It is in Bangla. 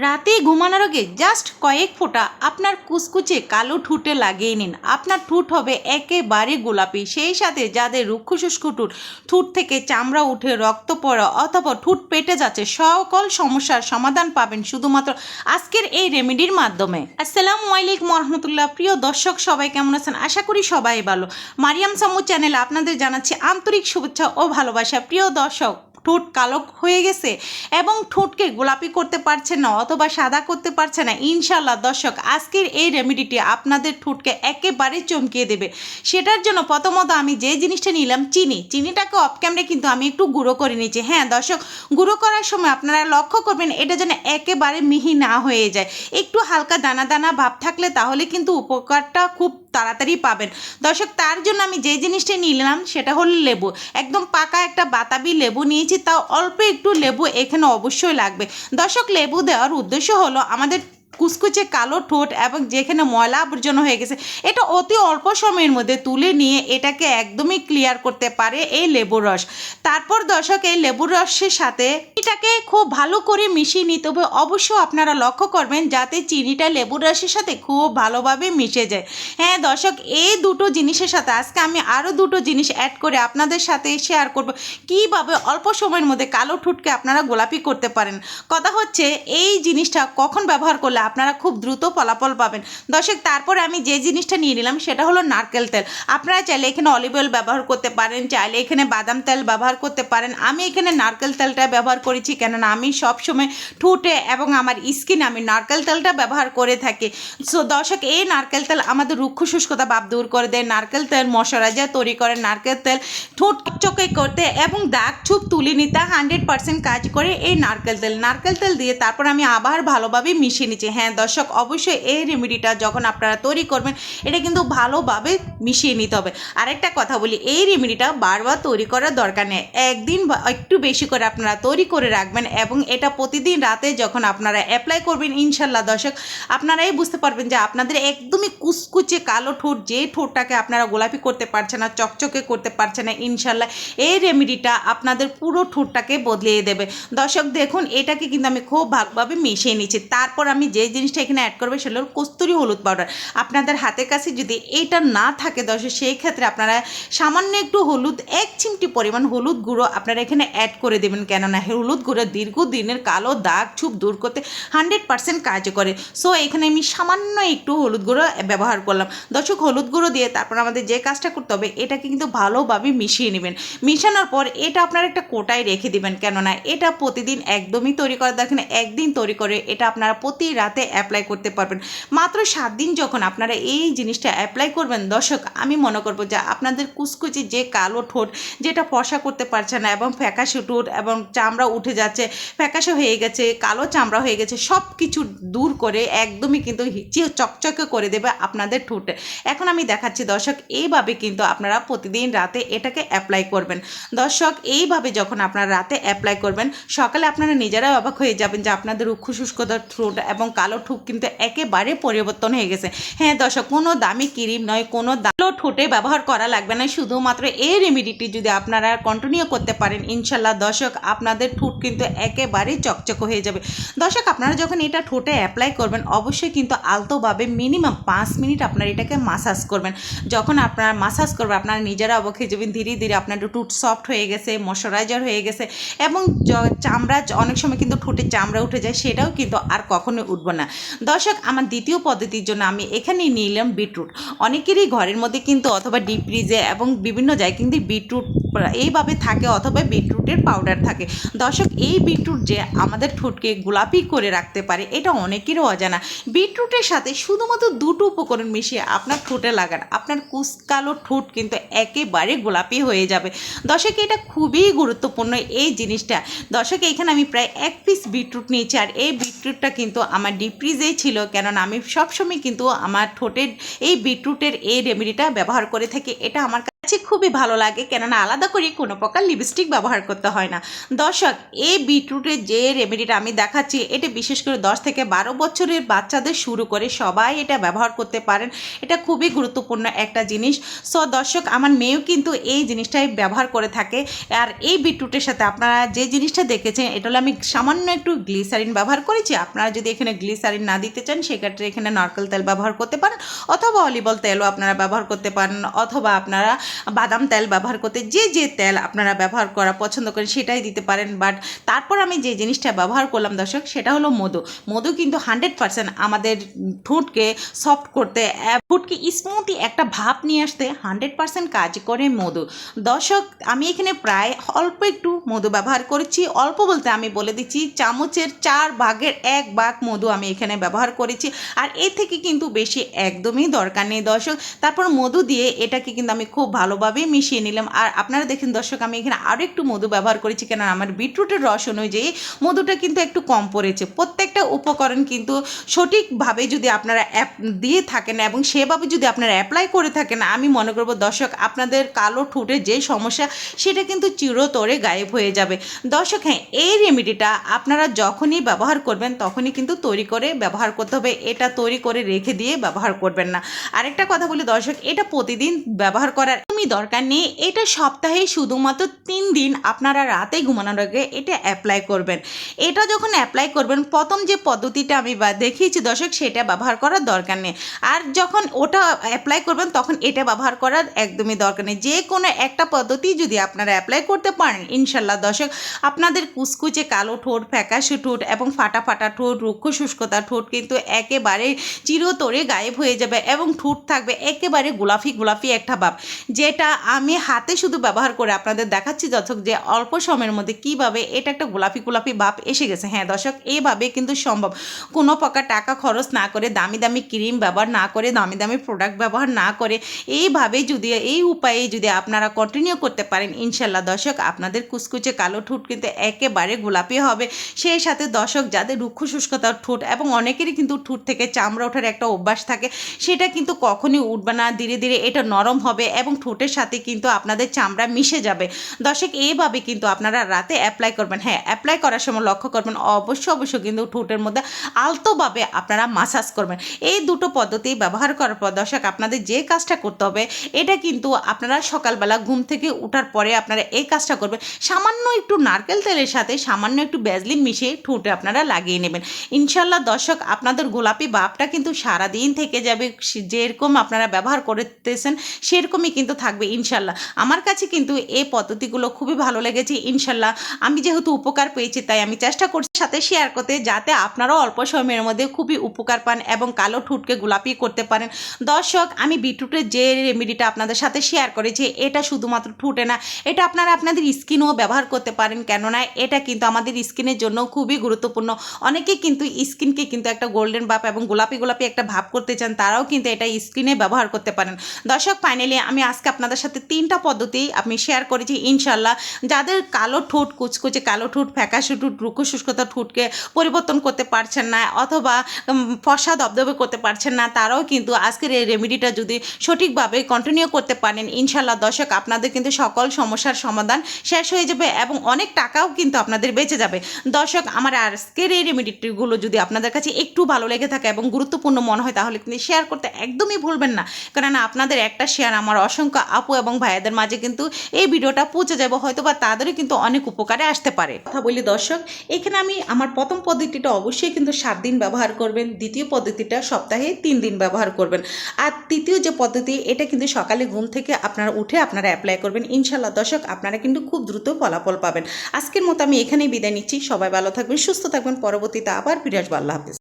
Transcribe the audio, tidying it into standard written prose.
রাতে ঘুমানোর আগে জাস্ট কয়েক ফোঁটা আপনার কুচকুচে কালো ঠোঁটে লাগিয়ে নিন। আপনার ঠোঁট হবে একেবারে গোলাপি। সেই সাথে যাদের রুক্ষ শুষ্ক ঠোঁট থেকে চামড়া উঠে রক্ত পড়া অথবা ঠোঁট পেটে যাচ্ছে, সকল সমস্যার সমাধান পাবেন শুধুমাত্র আজকের এই রেমেডির মাধ্যমে। আসসালামু আলাইকুম রহমতুল্লাহ। প্রিয় দর্শক, সবাই কেমন আছেন? আশা করি সবাই ভালো। মারিয়াম সাম্মু চ্যানেলে আপনাদের জানাচ্ছি আন্তরিক শুভেচ্ছা ও ভালোবাসা। প্রিয় দর্শক, ঠোঁট কালো হয়ে গেছে এবং ঠোঁটকে গোলাপি করতে পারছেন না অথবা সাদা করতে পারছে না, ইনশাল্লাহ দর্শক আজকের এই রেমেডিটি আপনাদের ঠোঁটকে একেবারে চমকিয়ে দেবে। সেটার জন্য প্রথমত আমি যে জিনিসটা নিলাম, চিনিটাকে অফ ক্যামেরায় কিন্তু আমি একটু গুঁড়ো করে নিয়েছি। হ্যাঁ দর্শক, গুঁড়ো করার সময় আপনারা লক্ষ্য করবেন এটা যেন একেবারে মিহি না হয়ে যায়। একটু হালকা দানা দানা ভাব থাকলে তাহলে কিন্তু উপকারটা খুব তাড়াতাড়ি পাবেন। দর্শক, তার জন্য আমি যে জিনিসটা নিলাম সেটা হলো লেবু। একদম পাকা একটা বাতাবি লেবু নিয়েছি, তাও অল্প একটু লেবু এখানে অবশ্যই লাগবে। দর্শক, লেবু দেওয়ার উদ্দেশ্য হলো আমাদের কুচকুচে কালো ঠোঁট এবং যেখানে ময়লা আবর্জনা হয়ে গেছে এটা অতি অল্প সময়ের মধ্যে তুলে নিয়ে এটাকে একদমই ক্লিয়ার করতে পারে এই লেবুর রস। তারপর দর্শক, এই লেবুর রসের সাথে এটাকে খুব ভালো করে মিশিয়ে নিতে হবে। অবশ্য আপনারা লক্ষ্য করবেন যাতে চিনিটা লেবুর রসের সাথে খুব ভালোভাবে মিশে যায়। হ্যাঁ দর্শক, এই দুটো জিনিসের সাথে আজকে আমি আরও দুটো জিনিস অ্যাড করে আপনাদের সাথে শেয়ার করব কীভাবে অল্প সময়ের মধ্যে কালো ঠোঁটকে আপনারা গোলাপি করতে পারেন। কথা হচ্ছে এই জিনিসটা কখন ব্যবহার করলে আপনারা খুব দ্রুত ফলাফল পাবেন। দর্শক, তারপরে আমি যে জিনিসটা নিয়ে নিলাম সেটা হলো নারকেল তেল। আপনারা চাইলে এখানে অলিভ অয়েল ব্যবহার করতে পারেন, চাইলে এখানে বাদাম তেল ব্যবহার করতে পারেন। আমি এখানে নারকেল তেলটা ব্যবহার করেছি, কেননা আমি সবসময় ঠোঁটে এবং আমার স্কিনে আমি নারকেল তেলটা ব্যবহার করে থাকি। সো দর্শক, এই নারকেল তেল আমাদের রুক্ষ শুষ্কতা ভাব দূর করে দেয়। নারকেল তেল ময়শ্চারাইজার তৈরি করে। নারকেল তেল ঠোঁট চকচকে করতে এবং দাগ ছোপ তুলে নিতে 100% কাজ করে এই নারকেল তেল দিয়ে তারপর আমি আবার ভালোভাবে মিশিয়ে নিচ্ছি। হ্যাঁ দর্শক, অবশ্যই এই রেমেডিটা যখন আপনারা তৈরি করবেন এটা কিন্তু ভালোভাবে মিশিয়ে নিতে হবে। আরেকটা কথা বলি, এই রেমেডিটা বারবার তৈরি করার দরকার নেই। একদিন একটু বেশি করে আপনারা তৈরি করে রাখবেন এবং এটা প্রতিদিন রাতে যখন আপনারা অ্যাপ্লাই করবেন, ইনশাল্লাহ দর্শক আপনারাই বুঝতে পারবেন যে আপনাদের একদমই কুচকুচে কালো ঠোঁট, যে ঠোঁটটাকে আপনারা গোলাপি করতে পারছেন না, চকচকে করতে পারছেন না, ইনশাল্লাহ এই রেমেডিটা আপনাদের পুরো ঠোঁটটাকে বদলিয়ে দেবে। দর্শক দেখুন, এটাকে কিন্তু আমি খুব ভালোভাবে মিশিয়ে নিচ্ছি। তারপর আমি যে জিনিসটা এখানে অ্যাড করবে সেটা হলো কস্তুরি হলুদ পাউডার। আপনাদের হাতের কাছে যদি এটা না থাকে দর্শক, সেই ক্ষেত্রে আপনারা সামান্য একটু হলুদ, 1 চিমটি পরিমাণ হলুদ গুঁড়ো আপনারা এখানে অ্যাড করে দেবেন, কেননা হলুদ গুঁড়ো দীর্ঘদিনের কালো দাগ ছোপ দূর করতে 100% কাজ করে। সো এখানে আমি সামান্য একটু হলুদ গুঁড়ো ব্যবহার করলাম। দর্শক, হলুদ গুঁড়ো দিয়ে তারপর আমাদের যে কাজটা করতে হবে এটাকে কিন্তু ভালোভাবে মিশিয়ে নেবেন। মিশানোর পর এটা আপনারা একটা কোটায় রেখে দিবেন, কেননা এটা প্রতিদিন একদমই তৈরি করা দেখেন, একদিন তৈরি করে এটা আপনারা প্রতি রাতে অ্যাপ্লাই করতে পারবেন। মাত্র 7 দিন যখন আপনারা এই জিনিসটা অ্যাপ্লাই করবেন দর্শক, আমি মনে করবো যে আপনাদের কুচকুচি যে কালো ঠোঁট যেটা ফর্সা করতে পারছে না এবং ফ্যাকাশে ঠোঁট এবং চামড়া উঠে যাচ্ছে, ফ্যাকাশে হয়ে গেছে, কালো চামড়া হয়ে গেছে, সব কিছু দূর করে একদমই কিন্তু চকচকে করে দেবে আপনাদের ঠোঁটে। এখন আমি দেখাচ্ছি দর্শক, এইভাবে কিন্তু আপনারা প্রতিদিন রাতে এটাকে অ্যাপ্লাই করবেন। দর্শক, এইভাবে যখন আপনারা রাতে অ্যাপ্লাই করবেন, সকালে আপনারা নিজেরাই অবাক হয়ে যাবেন যে আপনাদের রুক্ষ শুষ্কতার ঠোঁট এবং কালো ঠোঁট কিন্তু একেবারে পরিবর্তন হয়ে গেছে। হ্যাঁ দর্শক, কোনো দামি ক্রিম নয়, কোনো কালো ঠোঁটে ব্যবহার করা লাগবে না। শুধুমাত্র এই রেমেডিটি যদি আপনারা কন্টিনিউ করতে পারেন, ইনশাল্লাহ দর্শক আপনাদের ঠোঁট কিন্তু একেবারে চকচক হয়ে যাবে। দর্শক, আপনারা যখন এটা ঠোঁটে অ্যাপ্লাই করবেন অবশ্যই কিন্তু আলতোভাবে মিনিমাম 5 মিনিট আপনারা এটাকে মাসাজ করবেন। যখন আপনারা মাসাজ করবেন আপনারা নিজেরা অবাক হয়ে যাবেন, ধীরে ধীরে আপনার ঠোঁট সফট হয়ে গেছে, ময়শ্চারাইজার হয়ে গেছে এবং চামড়া অনেক সময় কিন্তু ঠোঁটের চামড়া উঠে যায়, সেটাও কিন্তু আর কখনোই উঠবে না। দর্শক, আমার দ্বিতীয় পদ্ধতির জন্য আমি এখানে নিলাম বিটরুট। অনেকেরই ঘরের মধ্যে কিন্তু অথবা ডিপ ফ্রিজে এবং বিভিন্ন জায়গায় কিন্তু বিটরুট এইভাবে থাকে অথবা বিটরুটের পাউডার থাকে। দর্শক, এই বিটরুট যে আমাদের ঠোঁটকে গোলাপি করে রাখতে পারে এটা অনেকেরও অজানা। বিটরুটের সাথে শুধুমাত্র দুটো উপকরণ মিশিয়ে আপনার ঠোঁটে লাগান, আপনার কুচকালো ঠোঁট কিন্তু একেবারে গোলাপি হয়ে যাবে। দর্শক, এটা খুবই গুরুত্বপূর্ণ এই জিনিসটা। দর্শক, এখানে আমি প্রায় 1 পিস বিটরুট নিয়েছি, আর এই বিটরুটটা কিন্তু আমার ডিপ ফ্রিজেই ছিল, কেননা আমি সবসময় কিন্তু আমার ঠোঁটের এই বিটরুটের এই রেমেডিটা ব্যবহার করে থাকি। এটা আমার খুবই ভালো লাগে, কেননা আলাদা করে কোনো প্রকার লিপস্টিক ব্যবহার করতে হয় না। দর্শক, এই বিটরুটের যে রেমেডিটা আমি দেখাচ্ছি, এটা বিশেষ করে 10 থেকে 12 বছরের বাচ্চাদের শুরু করে সবাই এটা ব্যবহার করতে পারেন। এটা খুবই গুরুত্বপূর্ণ একটা জিনিস। সো দর্শক, আমার মেয়েও কিন্তু এই জিনিসটাই ব্যবহার করে থাকে। আর এই বিটরুটের সাথে আপনারা যে জিনিসটা দেখেছেন, এটা হলো আমি সামান্য একটু গ্লিসারিন ব্যবহার করেছি। আপনারা যদি এখানে গ্লিসারিন না দিতে চান, সেক্ষেত্রে এখানে নারকেল তেল ব্যবহার করতে পারেন, অথবা অলিভ অয়েল তেলও আপনারা ব্যবহার করতে পারেন, অথবা আপনারা বাদাম তেল ব্যবহার করতে যে তেল আপনারা ব্যবহার করা পছন্দ করেন সেটাই দিতে পারেন। বাট তারপর আমি যে জিনিসটা ব্যবহার করলাম দর্শক, সেটা হলো মধু। মধু কিন্তু 100% আমাদের ঠোঁটকে সফট করতে, ঠোঁটকে স্মুথি একটা ভাব নিয়ে আসতে 100% কাজ করে মধু। দর্শক, আমি এখানে প্রায় অল্প একটু মধু ব্যবহার করেছি। অল্প বলতে আমি বলে দিচ্ছি, চামচের 4 ভাগের 1 ভাগ মধু আমি এখানে ব্যবহার করেছি। আর এর থেকে কিন্তু বেশি একদমই দরকার নেই দর্শক। তারপর মধু দিয়ে এটাকে কিন্তু আমি খুব ভালোভাবে মিশিয়ে নিলাম। আর আপনারা দেখেন দর্শক, আমি এখানে আরও একটু মধু ব্যবহার করেছি, কেন আমার বিটরুটের রস অনুযায়ী মধুটা কিন্তু একটু কম পড়েছে। প্রত্যেকটা উপকরণ কিন্তু সঠিকভাবে যদি আপনারা দিয়ে থাকেন এবং সেভাবে যদি আপনারা অ্যাপ্লাই করে থাকেন, আমি মনে করব দর্শক, আপনাদের কালো ঠোঁটের যে সমস্যা সেটা কিন্তু চিরতরে গায়েব হয়ে যাবে। দর্শক, হ্যাঁ, এই রেমেডিটা আপনারা যখনই ব্যবহার করবেন তখনই কিন্তু তৈরি করে ব্যবহার করতে হবে। এটা তৈরি করে রেখে দিয়ে ব্যবহার করবেন না। আরেকটা কথা বলি দর্শক, এটা প্রতিদিন ব্যবহার করার একদমই দরকার নেই। এটা সপ্তাহে শুধুমাত্র 3 দিন আপনারা রাতে ঘুমানোর আগে এটা অ্যাপ্লাই করবেন। এটা যখন অ্যাপ্লাই করবেন, প্রথম যে পদ্ধতিটা আমি দেখিয়েছি দর্শক, সেটা ব্যবহার করার দরকার নেই। আর যখন ওটা অ্যাপ্লাই করবেন তখন এটা ব্যবহার করার একদমই দরকার নেই। যে কোনো একটা পদ্ধতি যদি আপনারা অ্যাপ্লাই করতে পারেন, ইনশাল্লাহ দর্শক, আপনাদের কুচকুচে কালো ঠোঁট, ফ্যাকাশে ঠোঁট এবং ফাটা ফাটা ঠোঁট, রুক্ষ শুষ্কতা ঠোঁট কিন্তু একেবারে চিরতরে গায়েব হয়ে যাবে এবং ঠোঁট থাকবে একেবারে গোলাপি গোলাপি একটা ভাব, যেটা আমি হাতে শুধু ব্যবহার করে আপনাদের দেখাচ্ছি দর্শক, যে অল্প সময়ের মধ্যে কিভাবে এটা একটা গোলাপি গোলাপি ভাব এসে গেছে। হ্যাঁ দর্শক, এইভাবে কিন্তু সম্ভব। কোনো প্রকার টাকা খরচ না করে, দামি দামি ক্রিম ব্যবহার না করে, দামি দামি প্রোডাক্ট ব্যবহার না করে, এইভাবে যদি, এই উপায়ে যদি আপনারা কন্টিনিউ করতে পারেন, ইনশাল্লাহ দর্শক, আপনাদের কুচকুচে কালো ঠোঁট কিন্তু একেবারে গোলাপি হবে। সেই সাথে দর্শক, যাদের রুক্ষ শুষ্কতার ঠোঁট, এবং অনেকেরই কিন্তু ঠোঁট থেকে চামড়া ওঠার একটা অভ্যাস থাকে, সেটা কিন্তু কখনই উঠবে না। ধীরে ধীরে এটা নরম হবে এবং ঠোঁটের সাথে কিন্তু আপনাদের চামড়া মিশে যাবে। দর্শক, এইভাবে কিন্তু আপনারা রাতে অ্যাপ্লাই করবেন। হ্যাঁ, অ্যাপ্লাই করার সময় লক্ষ্য করবেন অবশ্যই কিন্তু ঠোঁটের মধ্যে আলতোভাবে আপনারা মাসাজ করবেন। এই দুটো পদ্ধতি ব্যবহার করার পর দর্শক, আপনাদের যে কাজটা করতে হবে, এটা কিন্তু আপনারা সকালবেলা ঘুম থেকে ওঠার পরে আপনারা এই কাজটা করবেন। সামান্য একটু নারকেল তেলের সাথে সামান্য একটু ভ্যাসলিন মিশিয়ে ঠোঁটে আপনারা লাগিয়ে নেবেন। ইনশাল্লাহ দর্শক, আপনাদের গোলাপি ভাবটা কিন্তু সারাদিন থেকে যাবে। যেরকম আপনারা ব্যবহার করতেছেন সেরকমই কিন্তু থাকবে ইনশাল্লাহ। আমার কাছে কিন্তু এই পদ্ধতিগুলো খুবই ভালো লেগেছে। ইনশাল্লাহ আমি যেহেতু উপকার পেয়েছি, তাই আমি চেষ্টা করছি সাথে শেয়ার করতে, যাতে আপনারাও অল্প সময়ের মধ্যে খুবই উপকার পান এবং কালো ঠোঁটকে গোলাপি করতে পারেন। দর্শক, আমি বিটরুটের যে রেমেডিটা আপনাদের সাথে শেয়ার করেছি, এটা শুধুমাত্র ঠোঁটে না, এটা আপনারা আপনাদের স্কিনও ব্যবহার করতে পারেন, কেননা এটা কিন্তু আমাদের স্কিনের জন্য খুবই গুরুত্বপূর্ণ। অনেকে কিন্তু স্কিনকে কিন্তু একটা গোল্ডেন ভাব এবং গোলাপি গোলাপি একটা ভাব করতে চান, তারাও কিন্তু এটা স্কিনে ব্যবহার করতে পারেন। দর্শক, ফাইনালি আমি আজকে আপনাদের সাথে 3টা পদ্ধতি আমি শেয়ার করেছি। ইনশাল্লাহ, যাদের কালো ঠোঁট, কুচকুচে কালো ঠোঁট, ফ্যাকাশে ঠোঁট, রুক্ষ শুষ্কতা ঠোঁটকে পরিবর্তন করতে পারছেন না, অথবা ফর্সা দবদবে করতে পারছেন না, তারাও কিন্তু আজকের এই রেমেডিটা যদি সঠিকভাবে কন্টিনিউ করতে পারেন, ইনশাল্লাহ দর্শক, আপনাদের কিন্তু সকল সমস্যার সমাধান শেষ হয়ে যাবে এবং অনেক টাকাও কিন্তু আপনাদের বেঁচে যাবে। দর্শক, আমার আজকের এই রেমেডিগুলো যদি আপনাদের কাছে একটু ভালো লেগে থাকে এবং গুরুত্বপূর্ণ মনে হয়, তাহলে কিন্তু শেয়ার করতে একদমই ভুলবেন না, কেননা আপনাদের একটা শেয়ার আমার অসংখ্য আপু এবং ভাইয়াদের মাঝে কিন্তু এই ভিডিওটা পৌঁছে যাবে, হয়তো বা তাদেরও কিন্তু অনেক উপকারে আসতে পারে। কথা বলি দর্শক, এখানে আমি আমার প্রথম পদ্ধতিটা অবশ্যই কিন্তু 7 দিন ব্যবহার করবেন, দ্বিতীয় পদ্ধতিটা সপ্তাহে 3 দিন ব্যবহার করবেন, আর তৃতীয় যে পদ্ধতি, এটা কিন্তু সকালে ঘুম থেকে আপনারা উঠে আপনারা অ্যাপ্লাই করবেন। ইনশাল্লাহ দর্শক, আপনারা কিন্তু খুব দ্রুত ফলাফল পাবেন। আজকের মতো আমি এখানেই বিদায় নিচ্ছি। সবাই ভালো থাকবেন, সুস্থ থাকবেন। পরবর্তীতে আবার ফিরে আসবো। আল্লাহ হাফেজ।